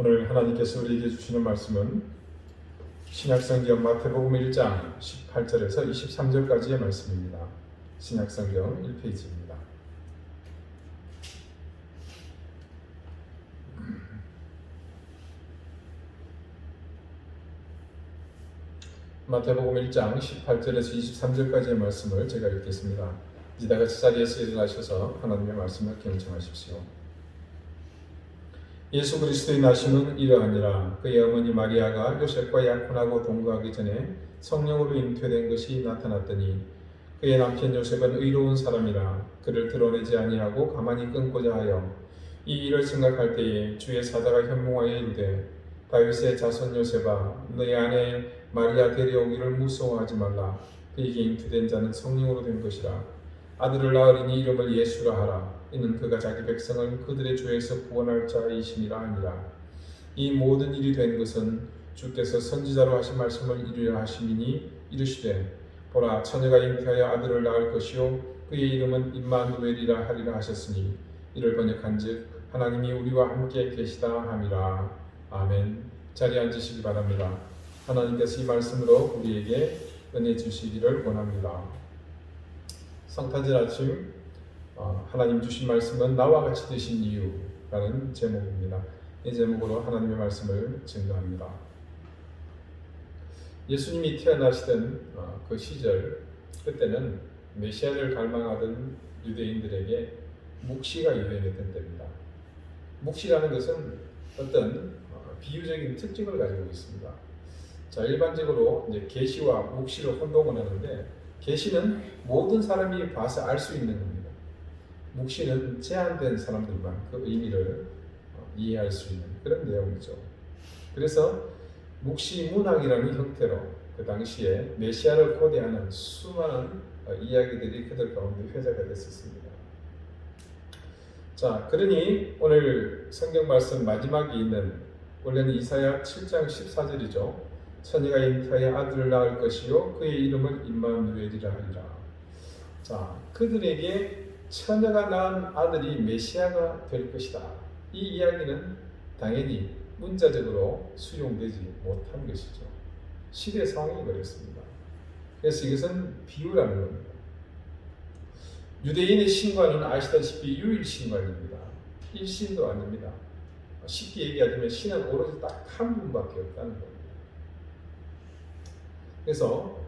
오늘 하나님께서 우리에게 주시는 말씀은 신약성경 마태복음 1장 18절에서 23절까지의 말씀입니다. 신약성경 1페이지입니다. 마태복음 1장 18절에서 23절까지의 말씀을 제가 읽겠습니다. 이제 다 같이 자리에서 일어나셔서 하나님의 말씀을 경청하십시오. 예수 그리스도의 나심은 이러하니라. 그의 어머니 마리아가 요셉과 약혼하고 동거하기 전에 성령으로 잉태된 것이 나타났더니 그의 남편 요셉은 의로운 사람이라 그를 드러내지 아니하고 가만히 끊고자 하여 이 일을 생각할 때에 주의 사자가 현몽하여 이르되 다윗의 자손 요셉아 너의 아내 마리아 데려오기를 무서워하지 말라. 그에게 잉태된 자는 성령으로 된 것이라. 아들을 낳으리니 이름을 예수라 하라. 이는 그가 자기 백성을 그들의 죄에서 구원할 자이심이라 하니라. 이 모든 일이 된 것은 주께서 선지자로 하신 말씀을 이루려 하심이니 이르시되 보라 처녀가 잉태하여 아들을 낳을 것이요 그의 이름은 임마누엘이라 하리라 하셨으니 이를 번역한즉 하나님이 우리와 함께 계시다 함이라. 아멘. 자리에 앉으시기 바랍니다. 하나님께서 이 말씀으로 우리에게 은혜 주시기를 원합니다. 성탄절 아침 하나님 주신 말씀은 나와 같이 되신 이유라는 제목입니다. 이 제목으로 하나님의 말씀을 증거합니다. 예수님이 태어나시던 그 시절, 그때는 메시아를 갈망하던 유대인들에게 묵시가 유행했던 때입니다. 묵시라는 것은 어떤 비유적인 특징을 가지고 있습니다. 자, 일반적으로 이제 계시와 묵시를 혼동을 하는데, 계시는 모든 사람이 봐서 알 수 있는 겁니다. 묵시는 제한된 사람들만 그 의미를 이해할 수 있는 그런 내용이죠. 그래서 묵시 문학이라는 형태로 그 당시에 메시아를 고대하는 수많은 이야기들이 그들 가운데 회자가 됐었습니다. 자, 그러니 오늘 성경 말씀 마지막에 있는 원래는 이사야 7장 14절이죠. 처녀가 잉태하여 아들을 낳을 것이요 그의 이름을 임마누엘이라 하리라. 자, 그들에게 처녀가 낳은 아들이 메시아가 될 것이다. 이 이야기는 당연히 문자적으로 수용되지 못한 것이죠. 시대 상황이 그랬습니다. 그래서 이것은 비유라는 겁니다. 유대인의 신과는 아시다시피 유일 신과입니다. 일신도 아닙니다. 쉽게 얘기하자면 신은 오로지 딱 한 분밖에 없다는 겁니다. 그래서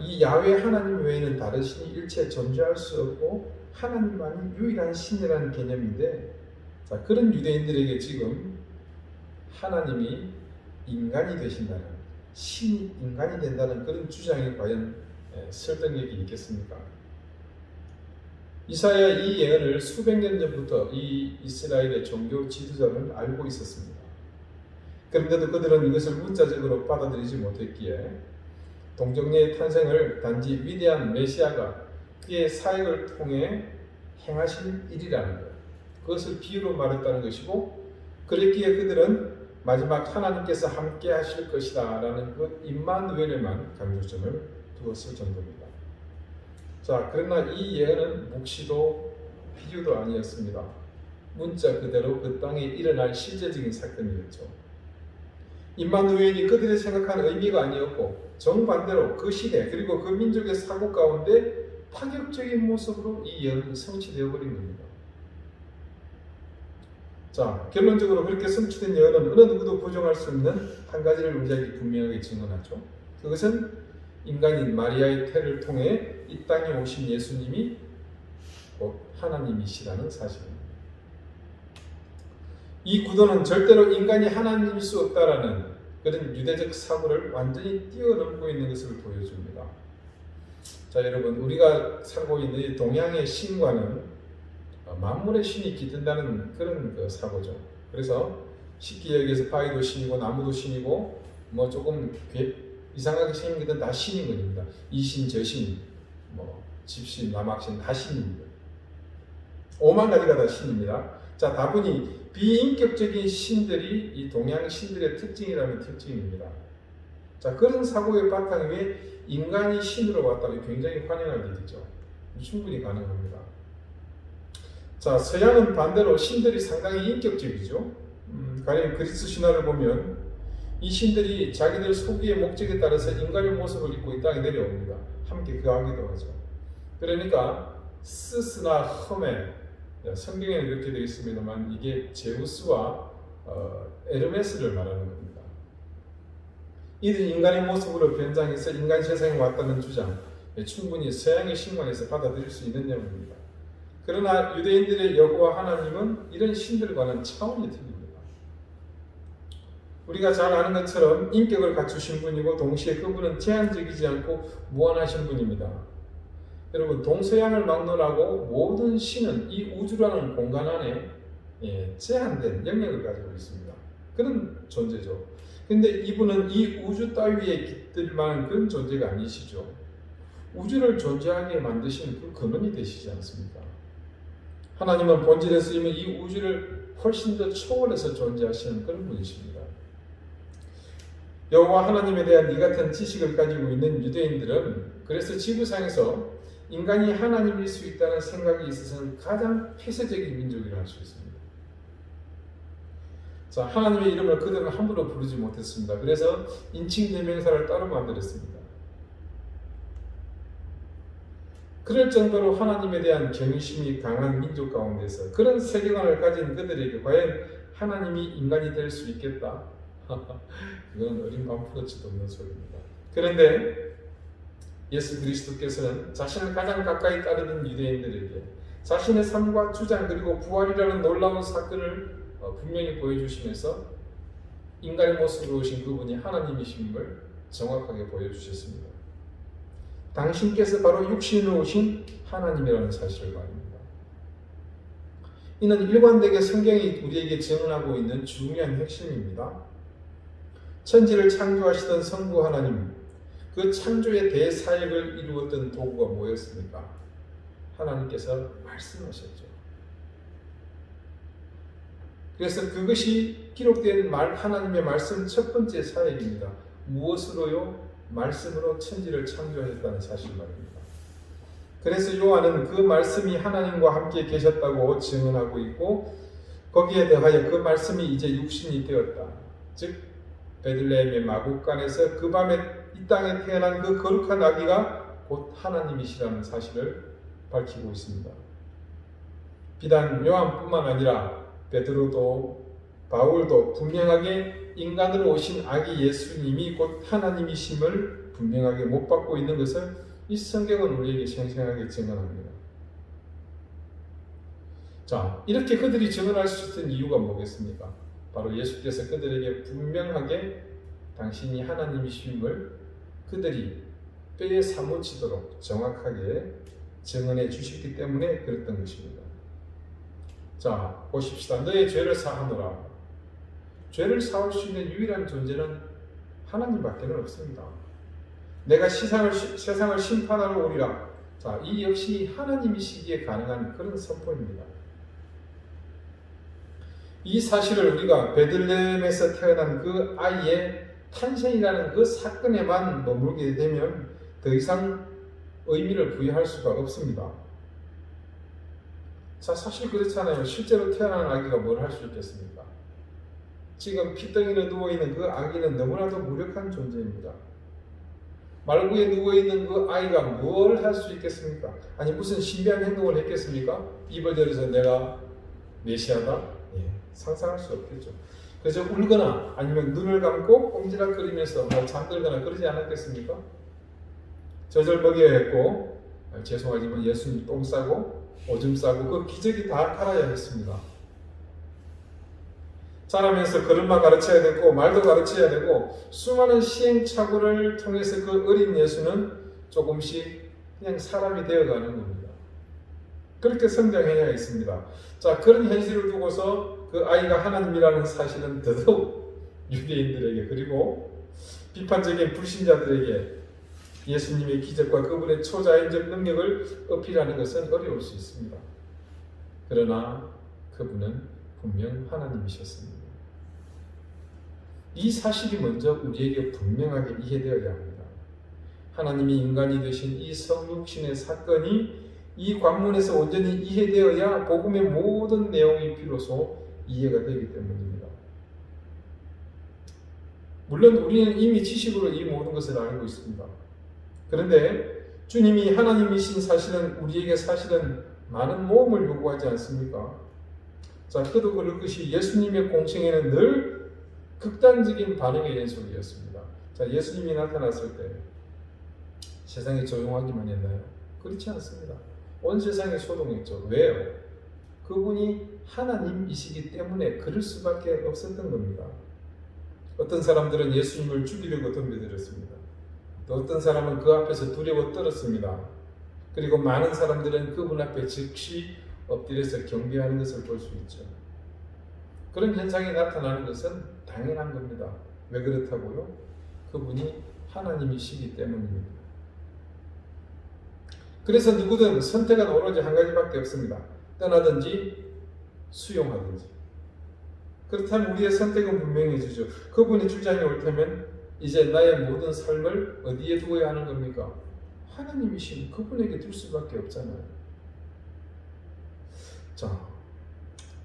이 야훼 하나님 외에는 다른 신이 일체 존재할 수 없고 하나님만이 유일한 신이라는 개념인데, 자, 그런 유대인들에게 지금 하나님이 인간이 되신다는, 신이 인간이 된다는 그런 주장이 과연 설득력이 있겠습니까? 이사야 이 예언을 수백 년 전부터 이 이스라엘의 종교 지도자는 알고 있었습니다. 그런데도 그들은 이것을 문자적으로 받아들이지 못했기에 동정녀의 탄생을 단지 위대한 메시아가 그의 사역을 통해 행하실 일이라는 것, 그것을 비유로 말했다는 것이고, 그랬기에 그들은 마지막 하나님께서 함께 하실 것이다 라는 그 임마누엘에만 강조점을 두었을 정도입니다. 자, 그러나 이 예언은 묵시도 비유도 아니었습니다. 문자 그대로 그 땅에 일어날 실제적인 사건이었죠. 임마누엘이 그들이 생각한 의미가 아니었고, 정반대로 그 시대 그리고 그 민족의 사고 가운데 파격적인 모습으로 이 예언이 성취되어 버린 겁니다. 자, 결론적으로 그렇게 성취된 예언은 어느 누구도 부정할 수 없는 한 가지를 우리에게 분명하게 증언하죠. 그것은 인간인 마리아의 태를 통해 이 땅에 오신 예수님이 곧 하나님이시라는 사실입니다. 이 구도는 절대로 인간이 하나님일 수 없다라는 그런 유대적 사고를 완전히 뛰어넘고 있는 것을 보여줍니다. 자, 여러분, 우리가 살고 있는 동양의 신과는 만물의 신이 깃든다는 그런 그 사고죠. 그래서 쉽게 여기서 바위도 신이고 나무도 신이고 뭐 조금 이상하게 생긴 것은 다 신인 겁니다. 이신, 저신, 뭐 집신, 남학신 다 신입니다. 5만 가지가 다 신입니다. 자, 다분히 비인격적인 신들이 이 동양 신들의 특징이라는 특징입니다. 자, 그런 사고의 바탕 위에 인간이 신으로 왔다면 굉장히 환영할 일이죠. 충분히 가능합니다. 자, 서양은 반대로 신들이 상당히 인격적이죠. 가령 그리스 신화를 보면 이 신들이 자기들 소기의 목적에 따라서 인간의 모습을 입고 이 땅에 내려옵니다. 함께 거하기도 하죠. 그러니까 스스나 흠에, 성경에는 이렇게 되어 있습니다만 이게 제우스와 에르메스를 말하는 겁니다. 이들 인간의 모습으로 변장해서 인간 세상에 왔다는 주장, 충분히 서양의 신앙에서 받아들일 수 있는 내용입니다. 그러나 유대인들의 여호와 하나님은 이런 신들과는 차원이 틀립니다. 우리가 잘 아는 것처럼 인격을 갖추신 분이고 동시에 그분은 제한적이지 않고 무한하신 분입니다. 여러분, 동서양을 막론하고 모든 신은 이 우주라는 공간 안에 제한된 영역을 가지고 있습니다. 그런 존재죠. 근데 이분은 이 우주 따위에 깃들 만한 그런 존재가 아니시죠. 우주를 존재하게 만드신 그 근원이 되시지 않습니까? 하나님은 본질에서 이미 이 우주를 훨씬 더 초월해서 존재하시는 그런 분이십니다. 여호와 하나님에 대한 이 같은 지식을 가지고 있는 유대인들은 그래서 지구상에서 인간이 하나님일 수 있다는 생각이 있어서는 가장 폐쇄적인 민족이라 할 수 있습니다. 자, 하나님의 이름을 그들은 함부로 부르지 못했습니다. 그래서 인칭 대명사를 따로 만들었습니다. 그럴 정도로 하나님에 대한 경외심이 강한 민족 가운데서 그런 세계관을 가진 그들에게 과연 하나님이 인간이 될 수 있겠다? 이건 어린 밤푸러치도 없는 소리입니다. 그런데 예수 그리스도께서는 자신을 가장 가까이 따르는 유대인들에게 자신의 삶과 주장 그리고 부활이라는 놀라운 사건을 분명히 보여주시면서 인간의 모습으로 오신 그분이 하나님이심을 정확하게 보여주셨습니다. 당신께서 바로 육신으로 오신 하나님이라는 사실을 말입니다. 이는 일관되게 성경이 우리에게 증언하고 있는 중요한 핵심입니다. 천지를 창조하시던 성부 하나님, 그 창조의 대사역을 이루었던 도구가 뭐였습니까? 하나님께서 말씀하셨죠. 그래서 그것이 기록된 하나님의 말씀 첫 번째 사역입니다. 무엇으로요? 말씀으로 천지를 창조하셨다는 사실 말입니다. 그래서 요한은 그 말씀이 하나님과 함께 계셨다고 증언하고 있고 거기에 대하여 그 말씀이 이제 육신이 되었다. 즉 베들레헴의 마국간에서 그 밤에 이 땅에 태어난 그 거룩한 아기가 곧 하나님이시라는 사실을 밝히고 있습니다. 비단 요한뿐만 아니라 베드로도 바울도 분명하게 인간으로 오신 아기 예수님이 곧 하나님이심을 분명하게 못 받고 있는 것을 이 성경은 우리에게 생생하게 증언합니다. 자, 이렇게 그들이 증언할 수 있었던 이유가 뭐겠습니까? 바로 예수께서 그들에게 분명하게 당신이 하나님이심을 그들이 뼈에 사무치도록 정확하게 증언해 주셨기 때문에 그랬던 것입니다. 자, 보십시다. 너의 죄를 사하노라. 죄를 사할 수 있는 유일한 존재는 하나님밖에 없습니다. 내가 세상을 심판하러 오리라. 자, 이 역시 하나님이시기에 가능한 그런 선포입니다. 이 사실을 우리가 베들레헴에서 태어난 그 아이의 탄생이라는 그 사건에만 머물게 되면 더 이상 의미를 부여할 수가 없습니다. 자, 사실 그렇잖아요. 실제로 태어난 아기가 뭘 할 수 있겠습니까? 지금 피덩이에 누워있는 그 아기는 너무나도 무력한 존재입니다. 말구에 누워있는 그 아이가 뭘 할 수 있겠습니까? 아니 무슨 신비한 행동을 했겠습니까? 입을 열어서 내가 메시아다? 상상할 수 없겠죠. 그래서 울거나 아니면 눈을 감고 꼼지락거리면서 잠들거나 그러지 않았겠습니까? 젖을 먹여야 했고 죄송하지만 예수님 똥 싸고 오줌 싸고 그 기저귀 다 갈아야 했습니다. 자라면서 걸음마 가르쳐야 되고 말도 가르쳐야 되고 수많은 시행착오를 통해서 그 어린 예수는 조금씩 그냥 사람이 되어가는 겁니다. 그렇게 성장해야 했습니다. 자, 그런 현실을 두고서 그 아이가 하나님이라는 사실은 더더욱 유대인들에게 그리고 비판적인 불신자들에게 예수님의 기적과 그분의 초자연적 능력을 어필하는 것은 어려울 수 있습니다. 그러나 그분은 분명 하나님이셨습니다. 이 사실이 먼저 우리에게 분명하게 이해되어야 합니다. 하나님이 인간이 되신 이 성육신의 사건이 이 관문에서 온전히 이해되어야 복음의 모든 내용이 비로소 이해가 되기 때문입니다. 물론 우리는 이미 지식으로 이 모든 것을 알고 있습니다. 그런데 주님이 하나님이신 사실은 우리에게 사실은 많은 모험을 요구하지 않습니까? 자, 그도 그럴 것이 예수님의 공생애는 늘 극단적인 반응의 연속이었습니다. 자, 예수님이 나타났을 때 세상이 조용하기만 했나요? 그렇지 않습니다. 온 세상이 소동했죠. 왜요? 그분이 하나님이시기 때문에 그럴 수밖에 없었던 겁니다. 어떤 사람들은 예수님을 죽이려고 덤벼들었습니다. 또 어떤 사람은 그 앞에서 두려워 떨었습니다. 그리고 많은 사람들은 그분 앞에 즉시 엎드려서 경배하는 것을 볼 수 있죠. 그런 현상이 나타나는 것은 당연한 겁니다. 왜 그렇다고요? 그분이 하나님이시기 때문입니다. 그래서 누구든 선택은 오로지 한 가지밖에 없습니다. 떠나든지 수용하든지. 그렇다면 우리의 선택은 분명해지죠. 그분의 주장이 옳다면 이제 나의 모든 삶을 어디에 두어야 하는 겁니까? 하나님이신 그분에게 둘 수밖에 없잖아요. 자,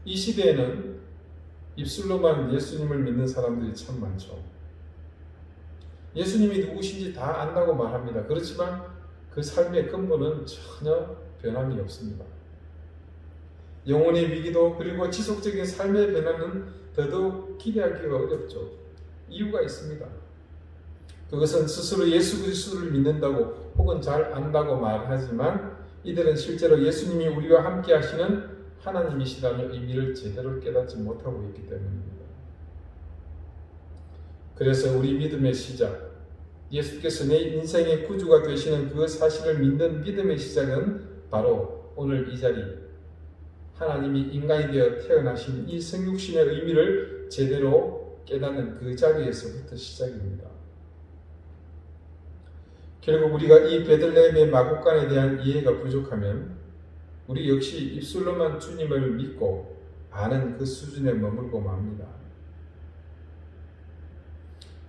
이 시대에는 입술로만 예수님을 믿는 사람들이 참 많죠. 예수님이 누구신지 다 안다고 말합니다. 그렇지만 그 삶의 근본은 전혀 변함이 없습니다. 영혼의 위기도 그리고 지속적인 삶의 변화는 더더욱 기대하기가 어렵죠. 이유가 있습니다. 그것은 스스로 예수 그리스도를 믿는다고 혹은 잘 안다고 말하지만 이들은 실제로 예수님이 우리와 함께 하시는 하나님이시라는 의미를 제대로 깨닫지 못하고 있기 때문입니다. 그래서 우리 믿음의 시작, 예수께서 내 인생의 구주가 되시는 그 사실을 믿는 믿음의 시작은 바로 오늘 이 자리, 하나님이 인간이 되어 태어나신 이 성육신의 의미를 제대로 깨닫는 그 자리에서부터 시작입니다. 결국 우리가 이 베들레헴의 마국간에 대한 이해가 부족하면 우리 역시 입술로만 주님을 믿고 아는 그 수준에 머물고 맙니다.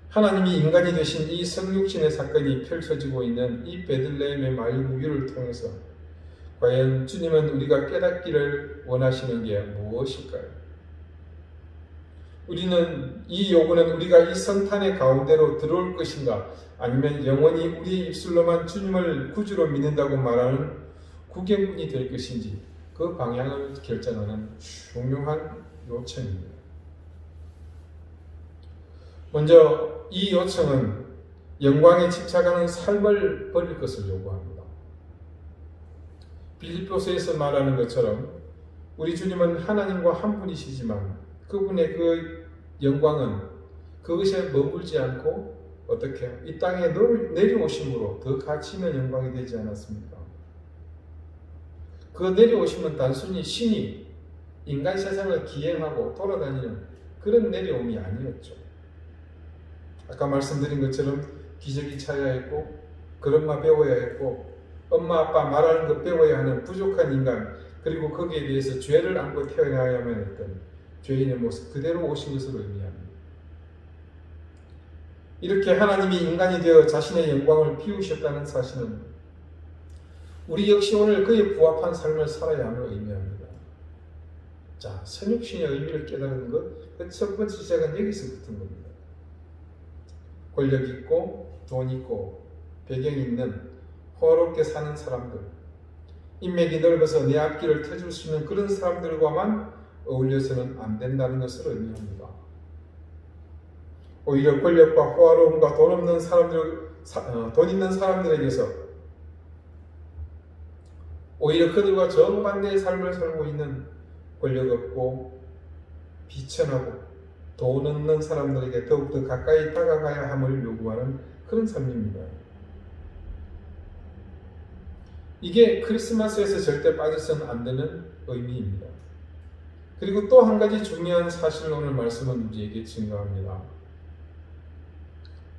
하나님이 인간이 되신 이 성육신의 사건이 펼쳐지고 있는 이 베들레헴의 마을 무교를 통해서 과연 주님은 우리가 깨닫기를 원하시는 게 무엇일까요? 우리는 이 요구는 우리가 이 성탄의 가운데로 들어올 것인가 아니면 영원히 우리의 입술로만 주님을 구주로 믿는다고 말하는 구경꾼이 될 것인지 그 방향을 결정하는 중요한 요청입니다. 먼저 이 요청은 영광에 집착하는 삶을 버릴 것을 요구합니다. 빌립보서에서 말하는 것처럼 우리 주님은 하나님과 한 분이시지만 그분의 그 영광은 그것에 머물지 않고 어떻게 이 땅에 내려오심으로 더 가치 있는 영광이 되지 않았습니까? 그 내려오심은 단순히 신이 인간 세상을 기행하고 돌아다니는 그런 내려옴이 아니었죠. 아까 말씀드린 것처럼 기저귀 차야 했고 걸음마 배워야 했고 엄마 아빠 말하는 것 배워야 하는 부족한 인간, 그리고 거기에 대해서 죄를 안고 태어나야만 했던 죄인의 모습 그대로 오신 것으로 의미합니다. 이렇게 하나님이 인간이 되어 자신의 영광을 비우셨다는 사실은 우리 역시 오늘 그에 부합한 삶을 살아야 함을 의미합니다. 자, 성육신의 의미를 깨달은 것, 그 첫 번째 시작은 여기서부터인 겁니다. 권력 있고 돈 있고 배경 있는 호화롭게 사는 사람들, 인맥이 넓어서 내 앞길을 터줄 수 있는 그런 사람들과만 어울려서는 안 된다는 것을 의미합니다. 오히려 권력과 호화로움과 돈 있는 사람들에게서 오히려 그들과 정반대의 삶을 살고 있는 권력 없고 비천하고 돈 없는 사람들에게 더욱더 가까이 다가가야 함을 요구하는 그런 삶입니다. 이게 크리스마스에서 절대 빠져서는 안 되는 의미입니다. 그리고 또 한 가지 중요한 사실을 오늘 말씀은 우리에게 증거합니다.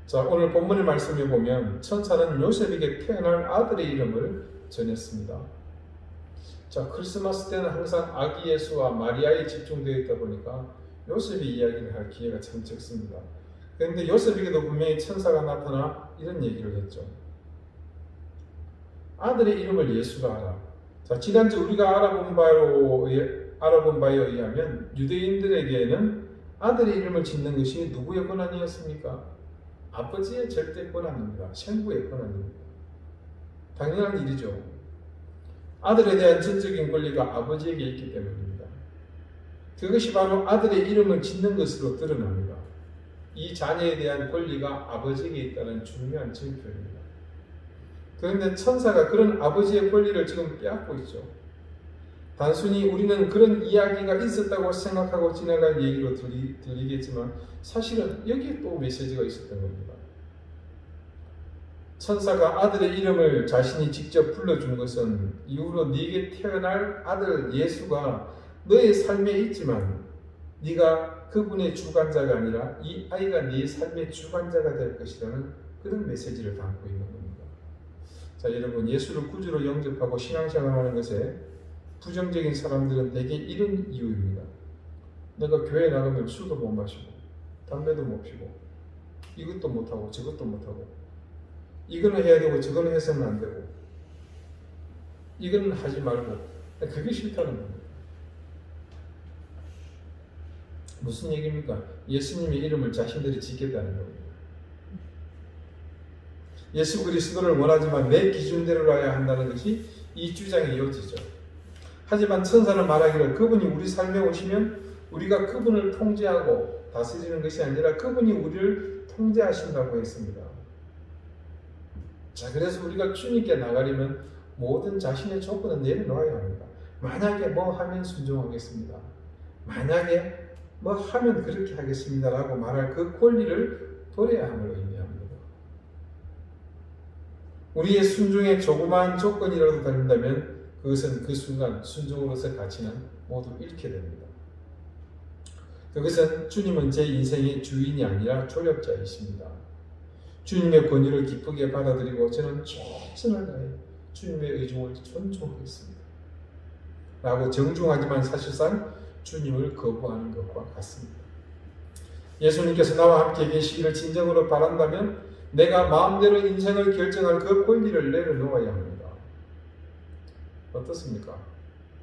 자, 오늘 본문의 말씀을 보면 천사는 요셉에게 태어날 아들의 이름을 전했습니다. 자, 크리스마스 때는 항상 아기 예수와 마리아에 집중되어 있다 보니까 요셉이 이야기를 할 기회가 참 적습니다. 그런데 요셉에게도 분명히 천사가 나타나 이런 얘기를 했죠. 아들의 이름을 예수라 하라. 자, 지난주 우리가 알아본 바에 의하면 유대인들에게는 아들의 이름을 짓는 것이 누구의 권한이었습니까? 아버지의 절대 권한입니다. 생부의 권한입니다. 당연한 일이죠. 아들에 대한 전적인 권리가 아버지에게 있기 때문입니다. 그것이 바로 아들의 이름을 짓는 것으로 드러납니다. 이 자녀에 대한 권리가 아버지에게 있다는 중요한 증표입니다. 그런데 천사가 그런 아버지의 권리를 지금 빼앗고 있죠. 단순히 우리는 그런 이야기가 있었다고 생각하고 지나갈 얘기로 들리겠지만 사실은 여기에 또 메시지가 있었던 겁니다. 천사가 아들의 이름을 자신이 직접 불러준 것은 이후로 네게 태어날 아들 예수가 너의 삶에 있지만 네가 그분의 주관자가 아니라 이 아이가 네 삶의 주관자가 될 것이라는 그런 메시지를 담고 있는 겁니다. 자, 여러분, 예수를 구주로 영접하고 신앙생활하는 것에 부정적인 사람들은 대개 이런 이유입니다. 내가 교회 나가면 술도 못 마시고 담배도 못 피고 이것도 못하고 저것도 못하고 이거는 해야 되고 저거는 해서는 안 되고 이거는 하지 말고 그게 싫다는 겁니다. 무슨 얘기입니까? 예수님의 이름을 자신들이 짓겠다는 겁니다. 예수 그리스도를 원하지만 내 기준대로라야 한다는 것이 이 주장의 요지죠. 하지만 천사는 말하기를 그분이 우리 삶에 오시면 우리가 그분을 통제하고 다스리는 것이 아니라 그분이 우리를 통제하신다고 했습니다. 자, 그래서 우리가 주님께 나가려면 모든 자신의 조건을 내려놓아야 합니다. 만약에 뭐 하면 순종하겠습니다. 만약에 뭐 하면 그렇게 하겠습니다 라고 말할 그 권리를 버려야 함을 의미합니다. 우리의 순종에 조그마한 조건이라도 다른다면 그것은 그 순간 순종으로서의 가치는 모두 잃게 됩니다. 그것은 주님은 제 인생의 주인이 아니라 조력자이십니다. 주님의 권위를 기쁘게 받아들이고 저는 최선을 다해 주님의 의중을 존중하겠습니다. 라고 정중하지만 사실상 주님을 거부하는 것과 같습니다. 예수님께서 나와 함께 계시기를 진정으로 바란다면 내가 마음대로 인생을 결정할 그 권리를 내려놓아야 합니다. 어떻습니까?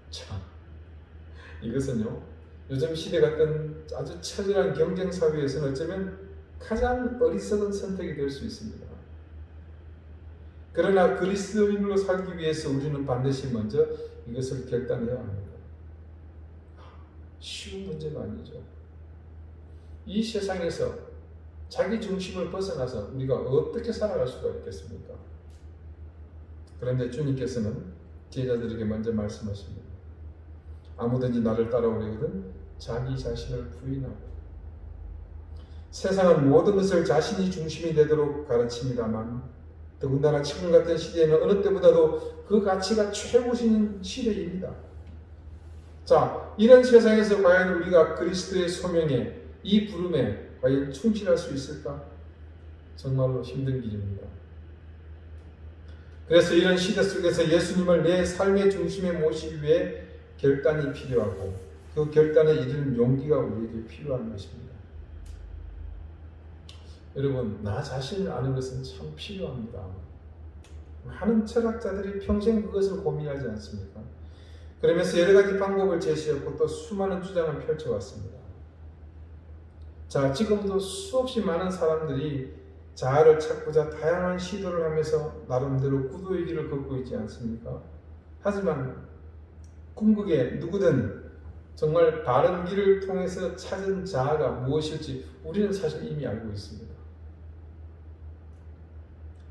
참, 이것은요, 요즘 시대 같은 아주 처절한 경쟁 사회에서는 어쩌면 가장 어리석은 선택이 될 수 있습니다. 그러나 그리스도인으로 살기 위해서 우리는 반드시 먼저 이것을 결단해야 합니다. 쉬운 문제가 아니죠. 이 세상에서 자기 중심을 벗어나서 우리가 어떻게 살아갈 수가 있겠습니까? 그런데 주님께서는 제자들에게 먼저 말씀하십니다. 아무든지 나를 따라오려거든 자기 자신을 부인하고. 세상은 모든 것을 자신이 중심이 되도록 가르칩니다만 더군다나 지금 같은 시대에는 어느 때보다도 그 가치가 최고신 시대입니다. 자, 이런 세상에서 과연 우리가 그리스도의 소명에, 이 부름에 과연 충실할 수 있을까? 정말로 힘든 길입니다. 그래서 이런 시대 속에서 예수님을 내 삶의 중심에 모시기 위해 결단이 필요하고 그 결단에 이르는 용기가 우리에게 필요한 것입니다. 여러분, 나 자신을 아는 것은 참 필요합니다. 많은 철학자들이 평생 그것을 고민하지 않습니까? 그러면서 여러 가지 방법을 제시했고 또 수많은 주장을 펼쳐왔습니다. 자, 지금도 수없이 많은 사람들이 자아를 찾고자 다양한 시도를 하면서 나름대로 구도의 길을 걷고 있지 않습니까? 하지만 궁극에 누구든 정말 바른 길을 통해서 찾은 자아가 무엇일지 우리는 사실 이미 알고 있습니다.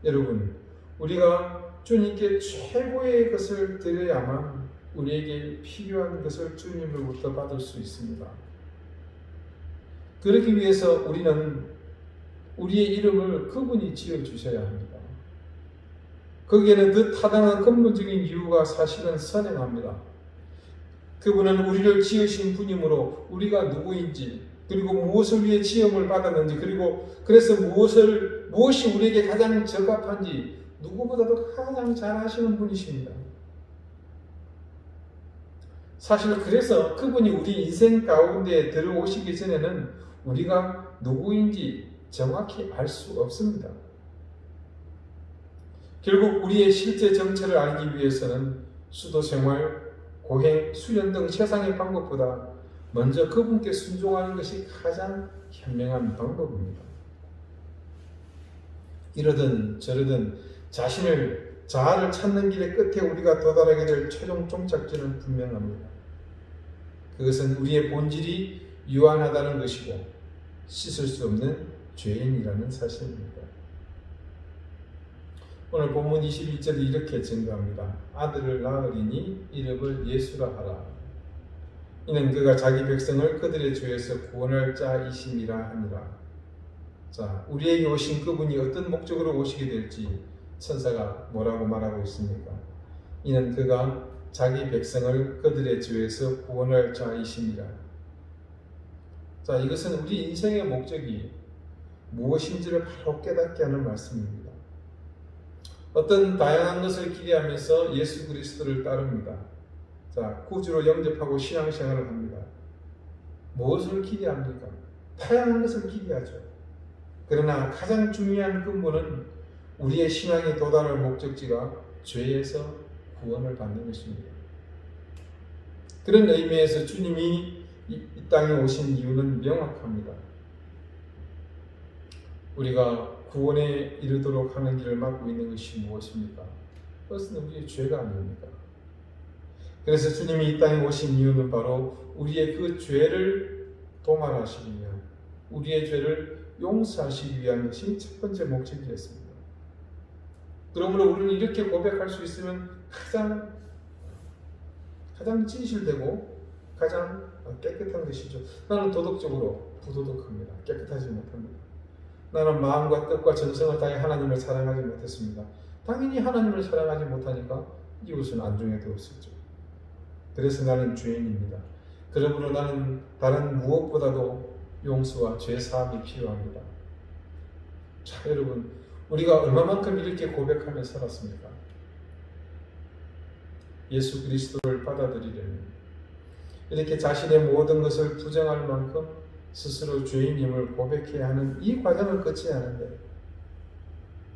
여러분, 우리가 주님께 최고의 것을 드려야만 우리에게 필요한 것을 주님으로부터 받을 수 있습니다. 그러기 위해서 우리는 우리의 이름을 그분이 지어주셔야 합니다. 거기에는 그 타당한 근본적인 이유가 사실은 선행합니다. 그분은 우리를 지으신 분이므로 우리가 누구인지, 그리고 무엇을 위해 지음을 받았는지, 그리고 그래서 무엇이 우리에게 가장 적합한지 누구보다도 가장 잘 아시는 분이십니다. 사실 그래서 그분이 우리 인생 가운데 들어오시기 전에는 우리가 누구인지 정확히 알 수 없습니다. 결국 우리의 실제 정체를 알기 위해서는 수도 생활, 고행, 수련 등 세상의 방법보다 먼저 그분께 순종하는 것이 가장 현명한 방법입니다. 이러든 저러든 자아를 찾는 길의 끝에 우리가 도달하게 될 최종 종착지는 분명합니다. 그것은 우리의 본질이 유한하다는 것이고 씻을 수 없는 죄인이라는 사실입니다. 오늘 본문 21절이 이렇게 증거합니다. 아들을 낳으리니 이름을 예수라 하라. 이는 그가 자기 백성을 그들의 죄에서 구원할 자이심이라 하니라. 자, 우리에게 오신 그분이 어떤 목적으로 오시게 될지 천사가 뭐라고 말하고 있습니까? 이는 그가 자기 백성을 그들의 죄에서 구원할 자이심이라. 자, 이것은 우리 인생의 목적이 무엇인지를 바로 깨닫게 하는 말씀입니다. 어떤 다양한 것을 기대하면서 예수 그리스도를 따릅니다. 자, 구주로 영접하고 신앙생활을 합니다. 무엇을 기대합니까? 다양한 것을 기대하죠. 그러나 가장 중요한 근본은 우리의 신앙이 도달할 목적지가 죄에서 구원을 받는 것입니다. 그런 의미에서 주님이 이 땅에 오신 이유는 명확합니다. 우리가 구원에 이르도록 하는 길을 막고 있는 것이 무엇입니까? 그것은 우리의 죄가 아닙니까? 그래서 주님이 이 땅에 오신 이유는 바로 우리의 그 죄를 도말하시기 위한, 우리의 죄를 용서하시기 위한 것이 첫 번째 목적이었습니다. 그러므로 우리는 이렇게 고백할 수 있으면 가장 진실되고 가장 깨끗한 것이죠. 나는 도덕적으로 부도덕합니다. 깨끗하지 못합니다. 나는 마음과 뜻과 전성을 다해 하나님을 사랑하지 못했습니다. 당연히 하나님을 사랑하지 못하니까 이웃은 안중에도 없었죠. 그래서 나는 죄인입니다. 그러므로 나는 다른 무엇보다도 용서와 죄 사함이 필요합니다. 자, 여러분, 우리가 얼마만큼 이렇게 고백하며 살았습니까? 예수 그리스도를 받아들이려면 이렇게 자신의 모든 것을 부정할 만큼 스스로 죄인임을 고백해야 하는 이 과정을 거쳐야 하는데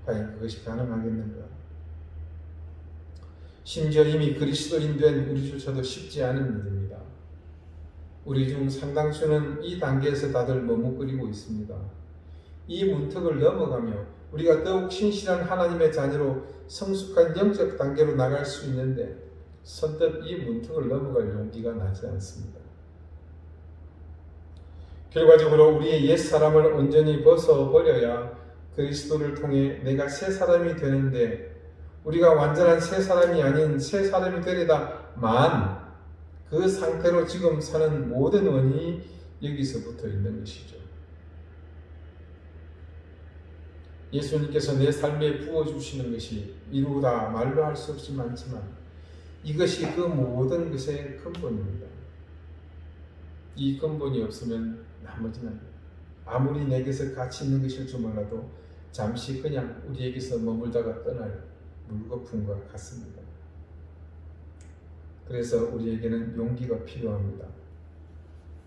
과연 그것이 가능하겠는가? 심지어 이미 그리스도인 된 우리조차도 쉽지 않은 일입니다. 우리 중 상당수는 이 단계에서 다들 머뭇거리고 있습니다. 이 문턱을 넘어가며 우리가 더욱 신실한 하나님의 자녀로 성숙한 영적 단계로 나갈 수 있는데 선뜻 이 문턱을 넘어갈 용기가 나지 않습니다. 결과적으로 우리의 옛 사람을 온전히 벗어버려야 그리스도를 통해 내가 새 사람이 되는데 우리가 완전한 새 사람이 아닌 새 사람이 되려다만 그 상태로 지금 사는 모든 원인이 여기서부터 있는 것이죠. 예수님께서 내 삶에 부어주시는 것이 이루다 말로 할 수 없이 많지만 이것이 그 모든 것의 근본입니다. 이 근본이 없으면 나머지는 아무리 내게서 가치 있는 것일 줄 몰라도 잠시 그냥 우리에게서 머물다가 떠날 물거품과 같습니다. 그래서 우리에게는 용기가 필요합니다.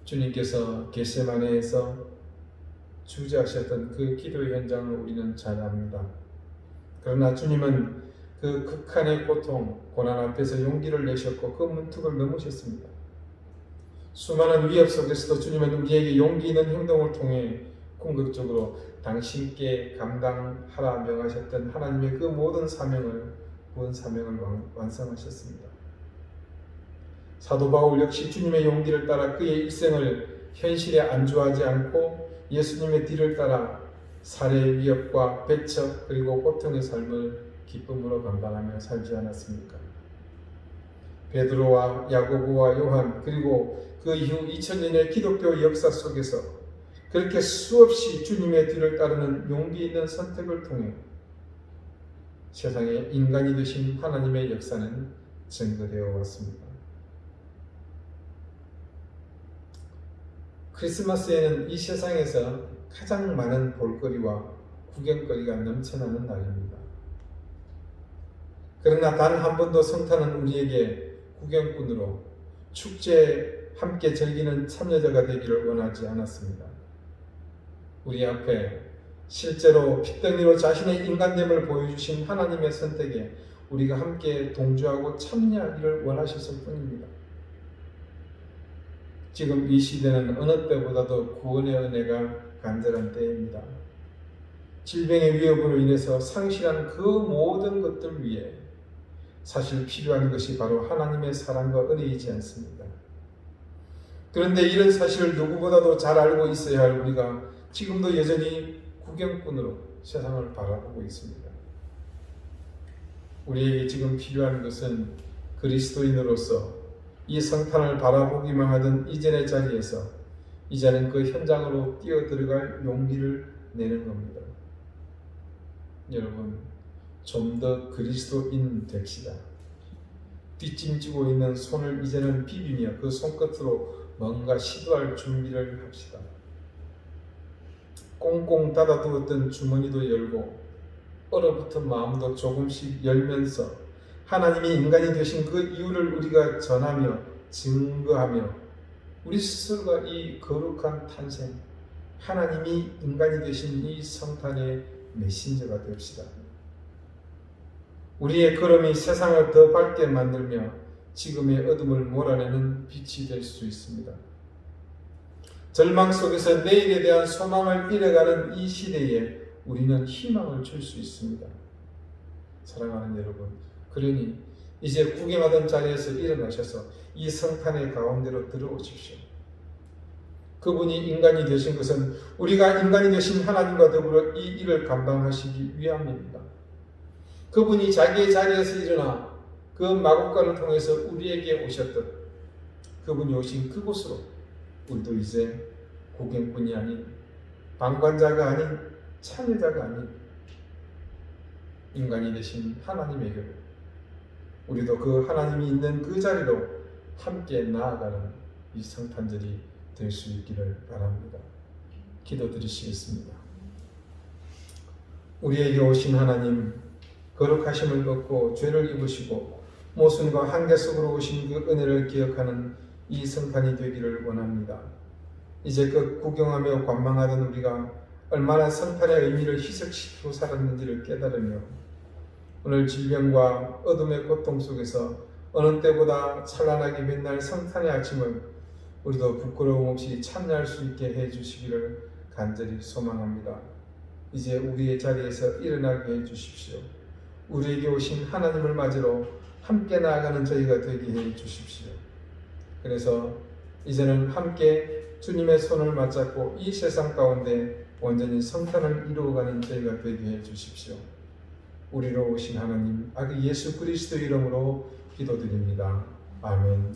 주님께서 겟세마네에서 주재하셨던 그 기도의 현장을 우리는 잘 압니다. 그러나 주님은 그 극한의 고통, 고난 앞에서 용기를 내셨고 그 문턱을 넘으셨습니다. 수많은 위협 속에서도 주님은 우리에게 용기 있는 행동을 통해 궁극적으로 당신께 감당하라 명하셨던 하나님의 그 모든 구원 사명을 완성하셨습니다. 사도 바울 역시 주님의 용기를 따라 그의 일생을 현실에 안주하지 않고 예수님의 뒤를 따라 살해 위협과 배척 그리고 고통의 삶을 기쁨으로 감당하며 살지 않았습니까? 베드로와 야고보와 요한 그리고 그 이후 2000년의 기독교 역사 속에서 그렇게 수없이 주님의 뒤를 따르는 용기 있는 선택을 통해 세상에 인간이 되신 하나님의 역사는 증거되어 왔습니다. 크리스마스에는 이 세상에서 가장 많은 볼거리와 구경거리가 넘쳐나는 날입니다. 그러나 단 한 번도 성탄은 우리에게 구경꾼으로 축제에 함께 즐기는 참여자가 되기를 원하지 않았습니다. 우리 앞에 실제로 핏덩이로 자신의 인간됨을 보여주신 하나님의 선택에 우리가 함께 동조하고 참여하기를 원하셨을 뿐입니다. 지금 이 시대는 어느 때보다도 구원의 은혜가 간절한 때입니다. 질병의 위협으로 인해서 상실한 그 모든 것들 위에 사실 필요한 것이 바로 하나님의 사랑과 은혜이지 않습니까? 그런데 이런 사실을 누구보다도 잘 알고 있어야 할 우리가 지금도 여전히 구경꾼으로 세상을 바라보고 있습니다. 우리에게 지금 필요한 것은 그리스도인으로서 이 성탄을 바라보기만 하던 이전의 자리에서 이제는 그 현장으로 뛰어들어갈 용기를 내는 겁니다. 여러분, 좀 더 그리스도인 됩시다. 뒷짐지고 있는 손을 이제는 비비며 그 손끝으로 뭔가 시도할 준비를 합시다. 꽁꽁 닫아두었던 주머니도 열고 얼어붙은 마음도 조금씩 열면서 하나님이 인간이 되신 그 이유를 우리가 전하며 증거하며 우리 스스로가 이 거룩한 탄생, 하나님이 인간이 되신 이 성탄의 메신저가 됩시다. 우리의 걸음이 세상을 더 밝게 만들며 지금의 어둠을 몰아내는 빛이 될 수 있습니다. 절망 속에서 내일에 대한 소망을 잃어가는 이 시대에 우리는 희망을 줄 수 있습니다. 사랑하는 여러분, 그러니 이제 구경하던 자리에서 일어나셔서 이 성탄의 가운데로 들어오십시오. 그분이 인간이 되신 것은 우리가 인간이 되신 하나님과 더불어 이 일을 감당하시기 위함입니다. 그분이 자기의 자리에서 일어나 그 마국간을 통해서 우리에게 오셨듯 그분이 오신 그곳으로 우리도 이제 구경꾼이 아닌, 방관자가 아닌, 참여자가 아닌 인간이 되신 하나님에게 우리도 그 하나님이 있는 그 자리로 함께 나아가는 이 성탄절이 될 수 있기를 바랍니다. 기도드리시겠습니다. 우리에게 오신 하나님, 거룩하심을 얻고 죄를 입으시고 모순과 한계 속으로 오신 그 은혜를 기억하는 이 성탄이 되기를 원합니다. 이제껏 구경하며 관망하던 우리가 얼마나 성탄의 의미를 희석시키고 살았는지를 깨달으며 오늘 질병과 어둠의 고통 속에서 어느 때보다 찬란하게 빛날 성탄의 아침을 우리도 부끄러움 없이 참여할 수 있게 해주시기를 간절히 소망합니다. 이제 우리의 자리에서 일어나게 해주십시오. 우리에게 오신 하나님을 맞으러 함께 나아가는 저희가 되게 해주십시오. 그래서 이제는 함께 주님의 손을 맞잡고 이 세상 가운데 온전히 성탄을 이루어가는 저희가 되게 해주십시오. 우리로 오신 하나님, 아기 예수 그리스도 이름으로 기도드립니다. 아멘.